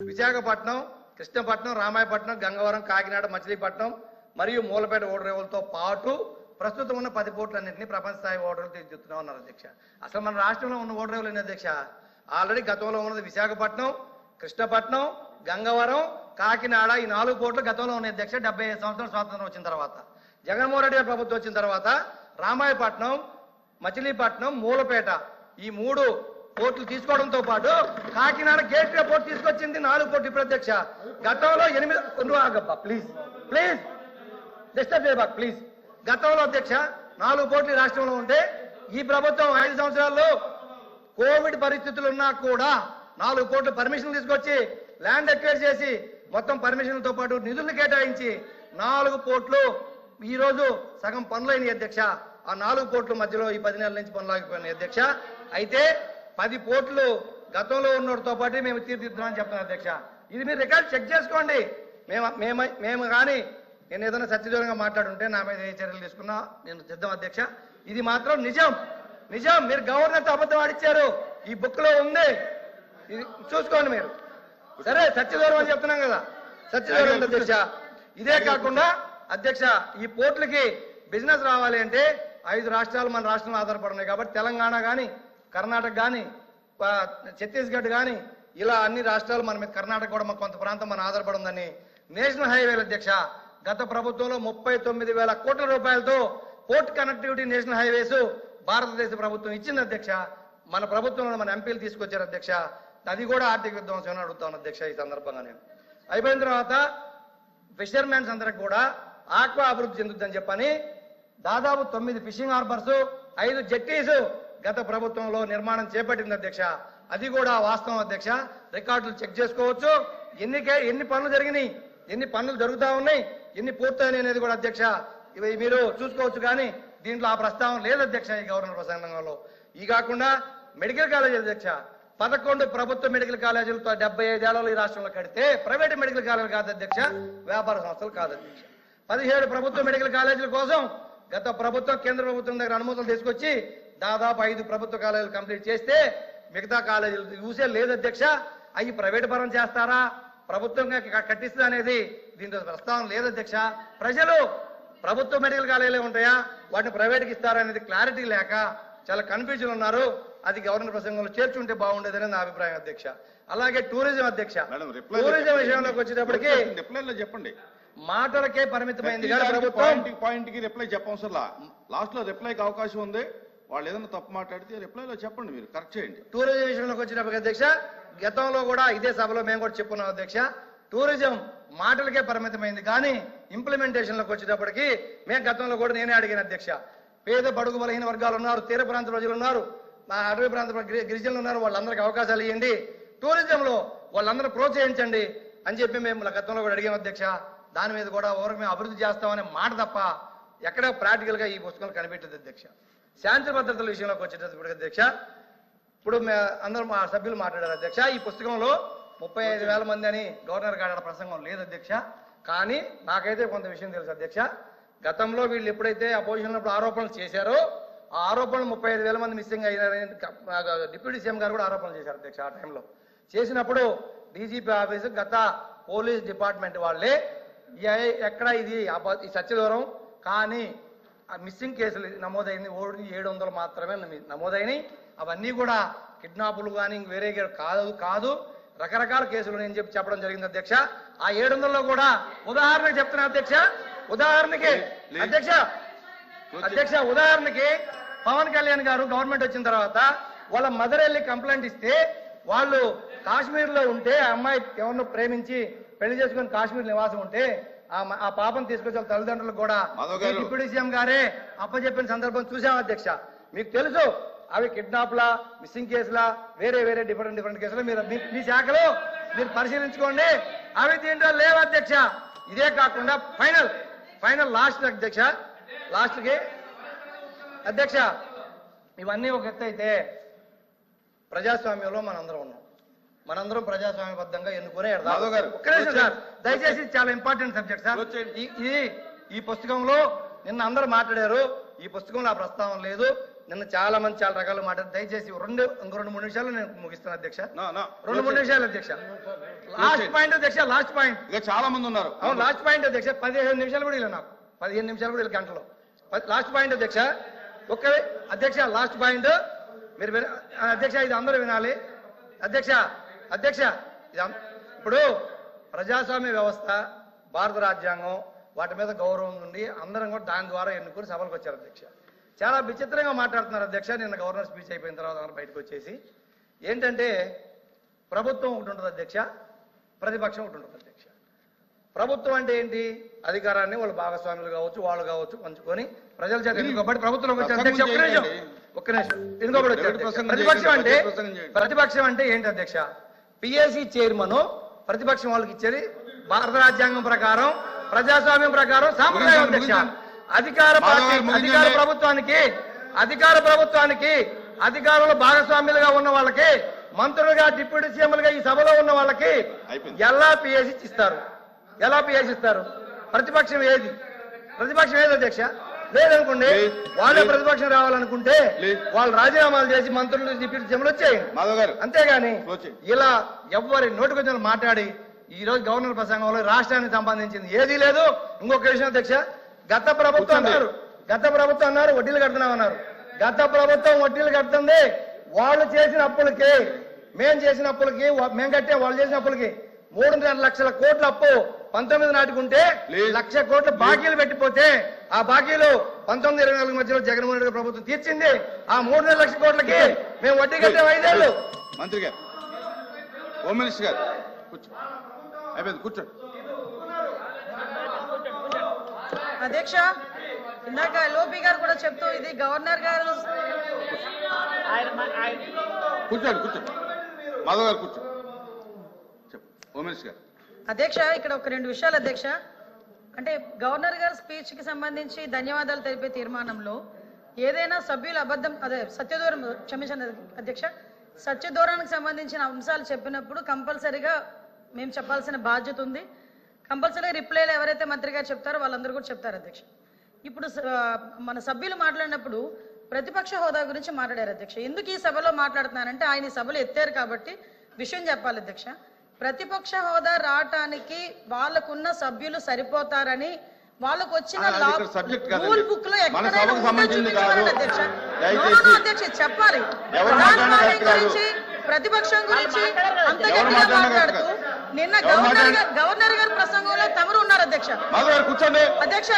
విశాఖపట్నం, కృష్ణపట్నం, రామాయపట్నం, గంగవరం, కాకినాడ, మచిలీపట్నం మరియు మూలపేట ఓడరేవులతో పాటు ప్రస్తుతం ఉన్న 10 పోర్టులన్నింటినీ ప్రపంచ స్థాయి ఓడరేవులు తీర్చిదిద్దుతున్నాం అన్నారు అధ్యక్ష. అసలు మన రాష్ట్రంలో ఉన్న ఓడరేవులు ఏంటి అధ్యక్ష? ఆల్రెడీ గతంలో ఉన్నది విశాఖపట్నం, కృష్ణపట్నం, గంగవరం, కాకినాడ, ఈ 4 పోర్టులు గతంలో ఉన్నాయి అధ్యక్ష. 75 సంవత్సరాల స్వాతంత్రం వచ్చిన తర్వాత, జగన్మోహన్ రెడ్డి గారి ప్రభుత్వం వచ్చిన తర్వాత రామాయపట్నం, మచిలీపట్నం, మూలపేట ఈ 3 పోర్టులు తీసుకోవడంతో పాటు కాకినాడ గేట్వే పోర్టు తీసుకొచ్చింది 4 పోర్టు ఇప్పుడు అధ్యక్ష. గతంలో 8 ప్లీజ్ ప్లీజ్ డిస్టర్బ్ చేయబాక్ ప్లీజ్. గతంలో అధ్యక్ష 4 పోర్టులు రాష్ట్రంలో ఉంటే ఈ ప్రభుత్వం 5 సంవత్సరాల్లో కోవిడ్ పరిస్థితులు ఉన్నా కూడా 4 పోర్టులు పర్మిషన్ తీసుకొచ్చి ల్యాండ్ ఎక్వైర్ చేసి మొత్తం పర్మిషన్లతో పాటు నిధులు కేటాయించి 4 పోర్టులు ఈ రోజు సగం పనులైన అధ్యక్ష. ఆ 4 పోర్టుల మధ్యలో ఈ 10 నెలల నుంచి పనులు ఆగిపోయినాయి అధ్యక్ష. అయితే 10 పోర్టులు గతంలో ఉన్నోడితో పాటు మేము తీర్చిదిద్దామని చెప్తున్నాం అధ్యక్ష. ఇది మీరు రికార్డ్ చెక్ చేసుకోండి. మేము కానీ నేను ఏదైనా సత్యదూరంగా మాట్లాడుంటే నా మీద ఏ చర్యలు తీసుకున్నా నేను సిద్ధం అధ్యక్ష. ఇది మాత్రం నిజం. మీరు గవర్నర్తో అబద్ధం ఆడిచ్చారు, ఈ బుక్ లో ఉంది, ఇది చూసుకోండి మీరు. సరే సత్యదూరం అని చెప్తున్నాం కదా, సత్యదూరం అధ్యక్ష. ఇదే కాకుండా అధ్యక్ష ఈ పోర్టులకి బిజినెస్ రావాలి అంటే 5 రాష్ట్రాలు మన రాష్ట్రంలో ఆధారపడున్నాయి కాబట్టి తెలంగాణ కానీ, కర్ణాటక కానీ, ఛత్తీస్గఢ్ కానీ ఇలా అన్ని రాష్ట్రాలు మన మీద, కర్ణాటక కూడా కొంత ప్రాంతం మన ఆధారపడి ఉందని నేషనల్ హైవేల అధ్యక్ష గత ప్రభుత్వంలో 39,000 కోట్ల రూపాయలతో పోర్ట్ కనెక్టివిటీ నేషనల్ హైవేస్ భారతదేశ ప్రభుత్వం ఇచ్చింది అధ్యక్ష. మన ప్రభుత్వంలో మన ఎంపీలు తీసుకొచ్చారు అధ్యక్ష. అది కూడా ఆర్థిక విధ్వంసం అడుగుతాను అధ్యక్ష. ఈ సందర్భంగా నేను అయిపోయిన తర్వాత ఫిషర్మెన్స్ అందరికి కూడా ఆక్వా అభివృద్ధి చెందుద్దని చెప్పని దాదాపు 9 ఫిషింగ్ హార్బర్స్, 5 జెట్టీస్ గత ప్రభుత్వంలో నిర్మాణం చేపట్టింది అధ్యక్ష. అది కూడా వాస్తవం అధ్యక్ష. రికార్డులు చెక్ చేసుకోవచ్చు. ఎన్ని పనులు జరిగినాయి, ఎన్ని పనులు జరుగుతూ ఉన్నాయి, ఎన్ని పూర్తయినాయి అనేది కూడా అధ్యక్ష ఇవి మీరు చూసుకోవచ్చు. కానీ దీంట్లో ఆ ప్రస్తావన లేదు అధ్యక్ష ఈ గవర్నర్ ప్రసంగంలో. ఈ కాకుండా మెడికల్ కాలేజీ అధ్యక్ష 11 ప్రభుత్వ మెడికల్ కాలేజీలతో 75 ఏళ్లలో ఈ రాష్ట్రంలో కడితే ప్రైవేట్ మెడికల్ కాలేజీలు కాదు అధ్యక్ష, వ్యాపార సంస్థలు కాదు అధ్యక్ష. 17 ప్రభుత్వ మెడికల్ కాలేజీల కోసం గత ప్రభుత్వం కేంద్ర ప్రభుత్వం దగ్గర అనుమతులు తీసుకొచ్చి దాదాపు 5 ప్రభుత్వ కాలేజీలు కంప్లీట్ చేస్తే మిగతా కాలేజీలు యూసే లేదు అధ్యక్ష. అవి ప్రైవేట్ పరం చేస్తారా, ప్రభుత్వంగా కట్టిస్తా అనేది దీంట్లో ప్రస్తావన లేదు అధ్యక్ష. ప్రజలు ప్రభుత్వ మెడికల్ కాలేజీలే ఉంటాయా, వాటిని ప్రైవేట్కి ఇస్తారా అనేది క్లారిటీ లేక చాలా కన్ఫ్యూజన్ ఉన్నారు. అది గవర్నర్ ప్రసంగంలో చేర్చుంటే బాగుండేదని నా అభిప్రాయం అధ్యక్ష. అలాగే టూరిజం అధ్యక్ష, టూరిజం విషయంలోకి వచ్చేటప్పటికి చెప్పండి, మాటలకే పరిమితమైంది కానీ ప్రభుత్వం పాయింట్ కి రిప్లై చెప్పవసరం. లాస్ట్ లో రిప్లైకి అవకాశం ఉంది. వాళ్ళు ఏదైనా తప్పు మాట్లాడితే రిప్లైలో చెప్పండి, మీరు కరెక్ట్ చేయండి. టూరిజం విషయంలోకి వచ్చినప్పటికీ అధ్యక్ష గతంలో కూడా ఇదే సభలో మేము కూడా చెప్పుకున్నాం అధ్యక్ష. టూరిజం మాటలకే పరిమితమైంది కానీ ఇంప్లిమెంటేషన్లోకి వచ్చేటప్పటికి మేము గతంలో కూడా నేనే అడిగిన అధ్యక్ష. పేద బడుగు బలహీన వర్గాలు ఉన్నారు, తీర ప్రాంత ప్రజలు ఉన్నారు, మా అటవీ ప్రాంత గిరిజనులు ఉన్నారు, వాళ్ళందరికీ అవకాశాలు ఇవ్వండి, టూరిజంలో వాళ్ళందరూ ప్రోత్సహించండి అని చెప్పి మేము గతంలో కూడా అడిగాం అధ్యక్ష. దాని మీద కూడా ఓరకు మేము అభివృద్ధి చేస్తామనే మాట తప్ప ఎక్కడ ప్రాక్టికల్ గా ఈ పుస్తకాలు కనిపెట్టదు అధ్యక్ష. శాంతి భద్రతల విషయంలోకి వచ్చేటప్పుడు అధ్యక్ష ఇప్పుడు అందరూ మా సభ్యులు మాట్లాడారు అధ్యక్ష. ఈ పుస్తకంలో 35,000 మంది అని గవర్నర్ గారి ప్రసంగం లేదు అధ్యక్ష. కానీ నాకైతే కొంత విషయం తెలుసు అధ్యక్ష. గతంలో వీళ్ళు ఎప్పుడైతే అపోజిషన్ లో ఆరోపణలు చేశారో ఆ ఆరోపణలు 35,000 మంది మిస్సింగ్ అయినారని డిప్యూటీ సీఎం గారు కూడా ఆరోపణలు చేశారు అధ్యక్ష. ఆ టైంలో చేసినప్పుడు డీజీపీ ఆఫీసు గత పోలీస్ డిపార్ట్మెంట్ వాళ్ళే ఎక్కడ ఇది సత్యదూరం కానీ మిస్సింగ్ కేసులు నమోదైంది 700 మాత్రమే నమోదైనవి. అవన్నీ కూడా కిడ్నాపులు కానీ వేరే కాదు రకరకాల కేసులు నేను చెప్పడం జరిగింది అధ్యక్ష. ఆ 700లో కూడా ఉదాహరణకి చెప్తున్నా అధ్యక్ష, ఉదాహరణకి పవన్ కళ్యాణ్ గారు గవర్నమెంట్ వచ్చిన తర్వాత వాళ్ళ మదర్ వెళ్ళి కంప్లైంట్ ఇస్తే వాళ్ళు కాశ్మీర్ లో ఉంటే ఆ అమ్మాయి ఎవరినో ప్రేమించి పెళ్లి చేసుకుని కాశ్మీర్ నివాసం ఉంటే ఆ పాపం తీసుకొచ్చిన తల్లిదండ్రులకు కూడా డిప్యూటీ సీఎం గారే అప్పచెప్పిన సందర్భం చూసాం అధ్యక్ష. మీకు తెలుసు అవి కిడ్నాప్లా, మిస్సింగ్ కేసులా, వేరే డిఫరెంట్ కేసులు మీరు మీ శాఖలో మీరు పరిశీలించుకోండి. అవి దీంట్లో లేవు అధ్యక్ష. ఇదే కాకుండా ఫైనల్ లాస్ట్ అధ్యక్ష, లాస్ట్కి అధ్యక్ష ఇవన్నీ ఒక ఎత్తు అయితే ప్రజాస్వామ్యంలో మనందరం ఉన్నాం. మనందరం ప్రజాస్వామ్యబద్ధంగా ఎన్నుకునే దయచేసి చాలా ఇంపార్టెంట్ సబ్జెక్ట్ సార్. ఈ పుస్తకంలో నిన్న అందరూ మాట్లాడారు, ఈ పుస్తకంలో ఆ ప్రస్తావన లేదు. నిన్న చాలా మంది చాలా రకాలు మాట్లాడారు. దయచేసి ఇంకో 2-3 నిమిషాలు నేను ముగిస్తాను అధ్యక్ష. నా, నా. 2-3 నిమిషాలు అధ్యక్ష. లాస్ట్ పాయింట్ అధ్యక్ష, లాస్ట్ పాయింట్. ఇక చాలా మంది ఉన్నారు. అవును, లాస్ట్ పాయింట్ అధ్యక్ష. 15 నిమిషాలు కూడా ఇలా నాకు 15 నిమిషాలు కూడా ఇలా గంటలో. లాస్ట్ పాయింట్ అధ్యక్ష. అధ్యక్ష లాస్ట్ పాయింట్ మీరు అధ్యక్ష, ఇది అందరూ వినాలి అధ్యక్ష. అధ్యక్ష, ఇప్పుడు ప్రజాస్వామ్య వ్యవస్థ, భారత రాజ్యాంగం, వాటి మీద గౌరవం ఉండి అందరం కూడా దాని ద్వారా ఎన్నుకొని సభలకు వచ్చారు అధ్యక్ష. చాలా విచిత్రంగా మాట్లాడుతున్నారు అధ్యక్ష. నిన్న గవర్నర్ స్పీచ్ అయిపోయిన తర్వాత అందరూ బయటకు వచ్చేసి ఏంటంటే ప్రభుత్వం ఒకటి ఉంటుంది అధ్యక్ష, ప్రతిపక్షం ఒకటి ఉంటుంది అధ్యక్ష. ప్రభుత్వం అంటే ఏంటి? అధికారాన్ని వాళ్ళు భాగస్వాములు కావచ్చు, వాళ్ళు కావచ్చు పంచుకొని ప్రజల చేత ఎన్నుకోబడి ప్రభుత్వంలోకి వచ్చారు అధ్యక్ష. ఒక్క నిమిషం ఎన్నుకోబడి వచ్చారు. ప్రతిపక్షం అంటే ఏంటి అధ్యక్ష? పిఎస్సి చైర్మన్ ప్రతిపక్షం వాళ్ళకి ఇచ్చేది భారత రాజ్యాంగం ప్రకారం, ప్రజాస్వామ్యం ప్రకారం సాంప్రదాయం అధ్యక్ష. అధికార ప్రభుత్వానికి అధికారంలో భాగస్వామ్యులుగా ఉన్న వాళ్ళకి, మంత్రులుగా, డిప్యూటీ సీఎంలుగా ఈ సభలో ఉన్న వాళ్ళకి ఎలా పిఎస్సి ఇస్తారు? ఎలా పిఎస్సి ఇస్తారు? ప్రతిపక్షం ఏది అధ్యక్ష? లేదనుకోండి, వాళ్ళే ప్రతిపక్షం రావాలనుకుంటే వాళ్ళు రాజీనామాలు చేసి మంత్రులు, డిప్యూటీ సీఎంలు వచ్చేయండి. అంతేగాని ఇలా ఎవరి నోటికొచ్చిన మాట్లాడి ఈ రోజు గవర్నర్ ప్రసంగంలో రాష్ట్రానికి సంబంధించింది ఏదీ లేదు. ఇంకొక విషయం అధ్యక్ష, గత ప్రభుత్వం అన్నారు వడ్డీలు కడుతున్నామన్నారు. గత ప్రభుత్వం వడ్డీలు కడుతుంది వాళ్ళు చేసిన అప్పులకి, మేము చేసిన అప్పులకి, మేము కట్టే వాళ్ళు చేసిన అప్పులకి 3.5 లక్షల కోట్ల అప్పు 19 నాటికి ఉంటే 1 లక్ష కోట్ల బాకీలు పెట్టిపోతే ఆ బాకీలు 19-24 మధ్యలో జగన్మోహన్ రెడ్డి ప్రభుత్వం తీర్చింది. ఆ 3.5 లక్షల కోట్లకి మేము వడ్డీ కట్టాం 5 ఏళ్ళు. మంత్రి గారు, హోమ్ మినిస్టర్ గారు కూర్చో, అయిపోయింది కూర్చో. అధ్యక్ష, ఇందాక లోపి గారు కూడా చెప్తూ ఇది గవర్నర్ గారు. కూర్చోండి. మాధవ్ గారు కూర్చో. హోమ్ మినిస్టర్ గారు. అధ్యక్ష, ఇక్కడ ఒక 2 విషయాలు అధ్యక్ష. అంటే గవర్నర్ గారి స్పీచ్ కి సంబంధించి ధన్యవాదాలు తెలిపే తీర్మానంలో ఏదైనా సభ్యులు సత్యదూరం క్షమించండి అధ్యక్ష, సత్యదూరానికి సంబంధించిన అంశాలు చెప్పినప్పుడు కంపల్సరీగా మేము చెప్పాల్సిన బాధ్యత ఉంది. కంపల్సరీ రిప్లైలు ఎవరైతే మంత్రి గారు చెప్తారో వాళ్ళందరూ కూడా చెప్తారు అధ్యక్ష. ఇప్పుడు మన సభ్యులు మాట్లాడినప్పుడు ప్రతిపక్ష హోదా గురించి మాట్లాడారు అధ్యక్ష. ఎందుకు ఈ సభలో మాట్లాడుతున్నానంటే ఆయన ఈ సభలో ఎత్తారు కాబట్టి విషయం చెప్పాలి అధ్యక్ష. ప్రతిపక్ష హోదా రావటానికి వాళ్ళకున్న సభ్యులు సరిపోతారని వాళ్ళకు వచ్చిన రూల్ బుక్ లో అధ్యక్ష చెప్పాలి. గురించి ప్రతిపక్షం గురించి అంత గట్టిగా మాట్లాడుతూ నిన్న గవర్నర్ గారి ప్రసంగంలో తమరు ఉన్నారు అధ్యక్ష. అధ్యక్ష,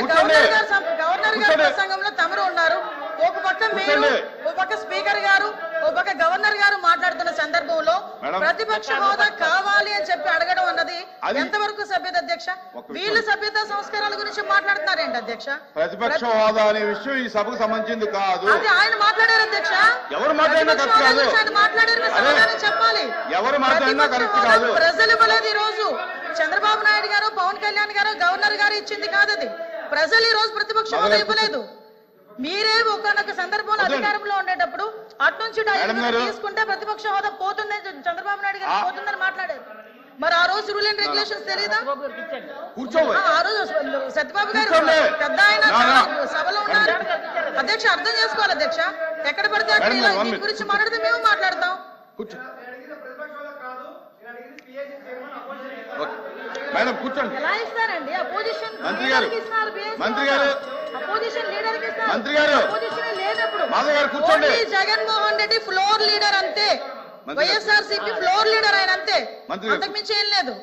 గవర్నర్ గారి ప్రసంగంలో తమరు ఉన్నారు. ఒక పక్క మీరు, ఒక పక్క స్పీకర్ గారు, ఒక పక్క గవర్నర్ గారు మాట్లాడుతున్న సందర్భంలో ప్రతిపక్ష హోదా కావాలి అని చెప్పి అడగడం అన్నది ఎంతవరకు సభ్యత అధ్యక్ష? వీళ్ళు సభ్యత సంస్కారాల గురించి మాట్లాడుతున్నారేంటి అధ్యక్ష? ప్రతిపక్ష హోదా అనే విషయం ఈ సభకు సంబంధించింది కాదు. అది ఆయన మాట్లాడారు అధ్యక్ష. ఎవరు మాట్లాడారు చెప్పాలి. ప్రజలు ఇవ్వలేదు. ఈ రోజు చంద్రబాబు నాయుడు గారు, పవన్ కళ్యాణ్ గారు, గవర్నర్ గారు ఇచ్చింది కాదు అది. ప్రజలు ఈ రోజు ప్రతిపక్ష హోదా ఇవ్వలేదు. మీరే ఒకనొక సందర్భంలో అధికారంలో ఉండేటప్పుడు అట్నుంచి తీసుకుంటే ప్రతిపక్ష హోదా పోతుందని చంద్రబాబు నాయుడు గారు పోతుందని మాట్లాడారు. మరి ఆ రోజు రూల్ అండ్ రెగ్యులేషన్స్ తెలీదా? ఆ రోజు సత్యబాబు గారు పెద్ద ఆయన సభలో ఉన్నారు అధ్యక్ష. అర్థం చేసుకోవాలి అధ్యక్ష. ఎక్కడ పడితే అక్కడ దీని గురించి మాట్లాడితే మేము మాట్లాడతాం. మేడం కూర్చోండి. ఎలా ఇస్తారండి అపోజిషన్? మంత్రి గారు, అపోజిషన్ లీడర్ కి ఇస్తారు. మంత్రి గారు, అపోజిషన్ లేనప్పుడు మాధవ్ గారు కూర్చోండి. జగన్మోహన్ రెడ్డి ఫ్లోర్ లీడర్ అంతే. వైఎస్ఆర్సీపీ ఫ్లోర్ లీడర్ ఆయన అంతే, అంతకు మించి ఏం లేదు.